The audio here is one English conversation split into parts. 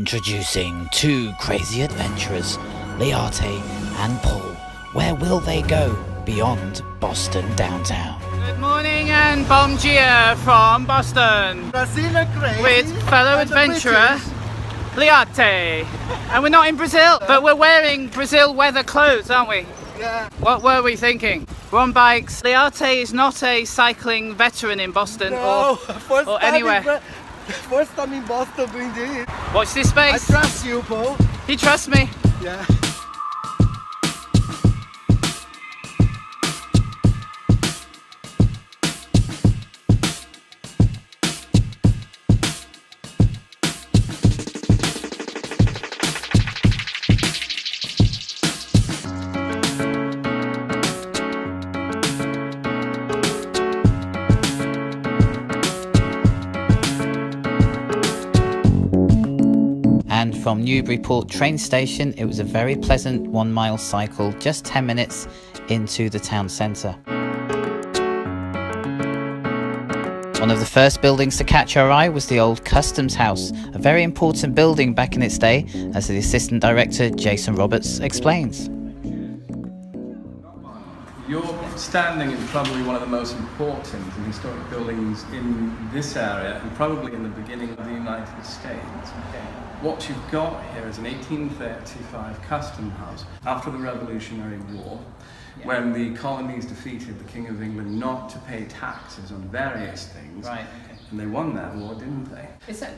Introducing two crazy adventurers, Leate and Paul. Where will they go beyond Boston downtown? Good morning and bon dia from Boston with fellow adventurer Leate. And we're not in Brazil, but we're wearing Brazil weather clothes, aren't we? Yeah. What were we thinking? We're on bikes. Leate is not a cycling veteran in Boston or anywhere. First time in Boston doing this. Watch this space. I trust you, Paul. He trusts me. Yeah. And from Newburyport train station, it was a very pleasant 1 mile cycle, just 10 minutes into the town centre. One of the first buildings to catch our eye was the old Customs House, a very important building back in its day, as the Assistant Director Jason Roberts explains. You're standing in probably one of the most important and historic buildings in this area and probably in the beginning of the United States. What you've got here is an 1835 custom house after the Revolutionary War, when the colonies defeated the King of England not to pay taxes on various things. Right. And they won that war, didn't they?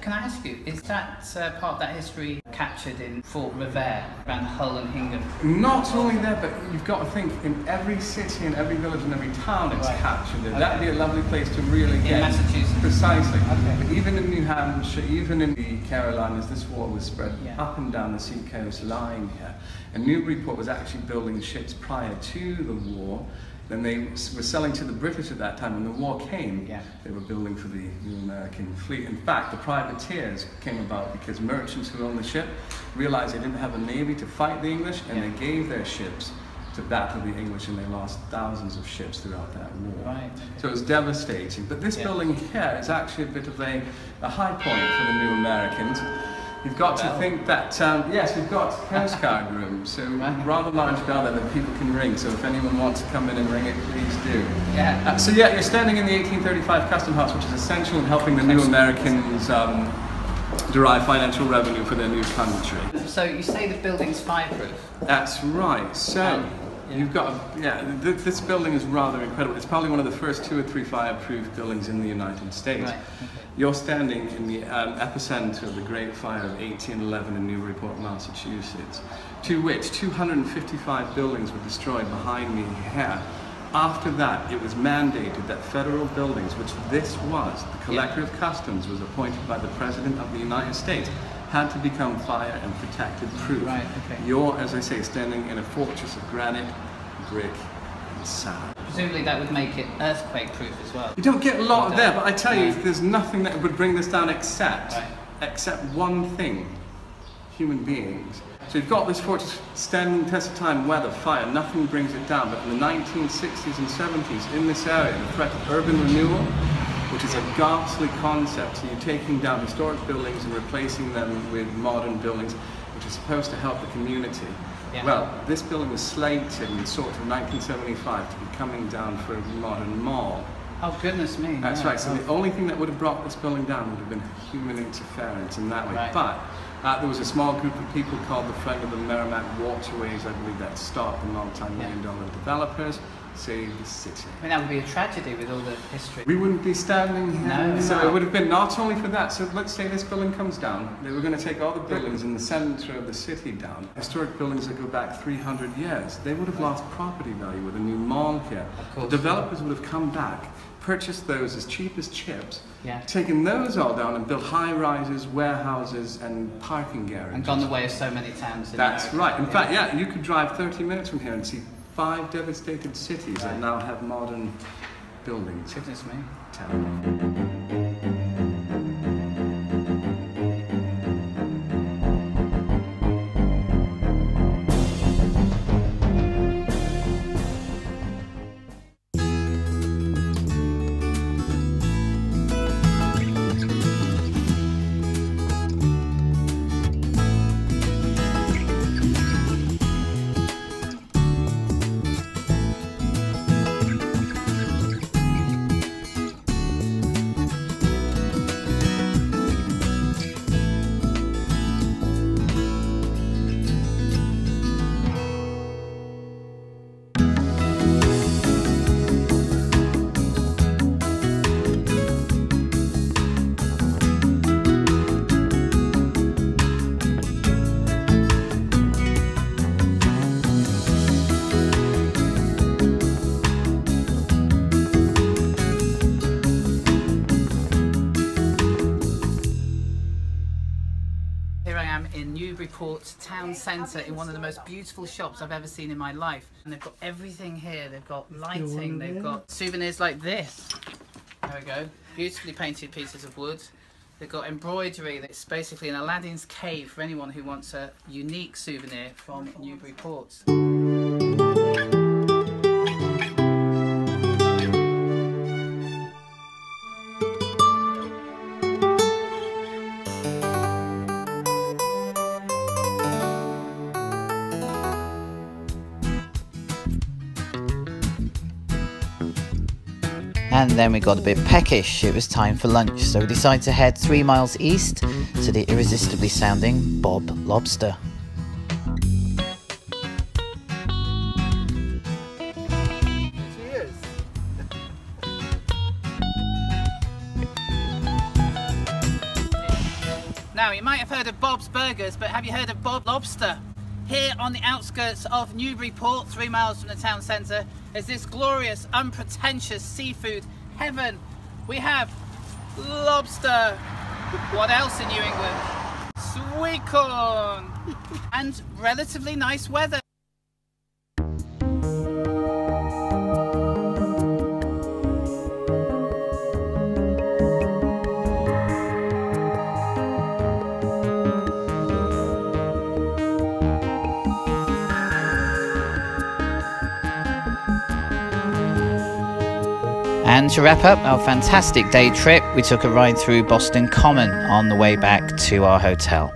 Can I ask you, is that part of that history captured in Fort Revere around Hull and Hingham? Not only there, but you've got to think in every city and every village and every town it's captured there. Okay. That'd be a lovely place to really get. In Massachusetts. Precisely. Okay. But even in New Hampshire, even in the Carolinas, this war was spread up and down the seacoast line here. And Newburyport was actually building ships prior to the war. Then they were selling to the British at that time. When the war came, they were building for the new American fleet. In fact, the privateers came about because merchants who owned the ship realized they didn't have a navy to fight the English, and they gave their ships to battle the English, and they lost thousands of ships throughout that war. Right. So it was devastating. But this building here is actually a bit of a high point for the new Americans. You've got to think that, yes, we've got Coast Guard rooms, so rather large bell that people can ring, so if anyone wants to come in and ring it, please do. Yeah. So you're standing in the 1835 Custom House, which is essential in helping the new Americans derive financial revenue for their new country. So you say the building's fireproof? That's right. So you've got, this building is rather incredible. It's probably one of the first 2 or 3 fireproof buildings in the United States. Right. You're standing in the epicenter of the Great Fire of 1811 in Newburyport, Massachusetts, to which 255 buildings were destroyed behind me here. After that, it was mandated that federal buildings, which this was, the Collector of Customs was appointed by the President of the United States, had to become fire and protected proof. Right, okay. You're, as I say, standing in a fortress of granite, brick, and sand. Presumably that would make it earthquake-proof as well. You don't get a lot there, but I tell you, there's nothing that would bring this down except one thing: human beings. So you've got this fortress standing the test of time, weather, fire, nothing brings it down. But in the 1960s and 70s, in this area, the threat of urban renewal, which is a ghastly concept. So you're taking down historic buildings and replacing them with modern buildings, which is supposed to help the community. Well, this building was slated in sort of 1975 to be coming down for a modern mall. Oh, goodness me. That's right. So the only thing that would have brought this building down would have been human interference in that way. Right. But there was a small group of people called the Friend of the Merrimack Waterways, I believe, that stopped the multi-million-dollar developers save the city. I mean, that would be a tragedy with all the history. We wouldn't be standing here. No. So it would have been not only for that. So let's say this building comes down. They were going to take all the buildings in the center of the city down. Historic buildings that go back 300 years. They would have lost property value with a new mall here. The developers would have come back, purchased those as cheap as chips, taken those all down and built high-rises, warehouses, and parking garages. And gone the way of so many towns in That's America. right. In fact, you could drive 30 minutes from here and see 5 devastated cities that now have modern buildings. Goodness me. Newburyport town centre in one of the most beautiful shops I've ever seen in my life. And they've got everything here. They've got lighting, they've got souvenirs like this. There we go. Beautifully painted pieces of wood. They've got embroidery. It's basically an Aladdin's cave for anyone who wants a unique souvenir from Newburyport. And then we got a bit peckish. It was time for lunch, so we decided to head 3 miles east to the irresistibly sounding Bob Lobster. Cheers. Now, you might have heard of Bob's Burgers, but have you heard of Bob Lobster? Here on the outskirts of Newburyport, 3 miles from the town centre, is this glorious, unpretentious seafood heaven. We have lobster. What else in New England? Sweet corn. And relatively nice weather. And to wrap up our fantastic day trip, we took a ride through Boston Common on the way back to our hotel.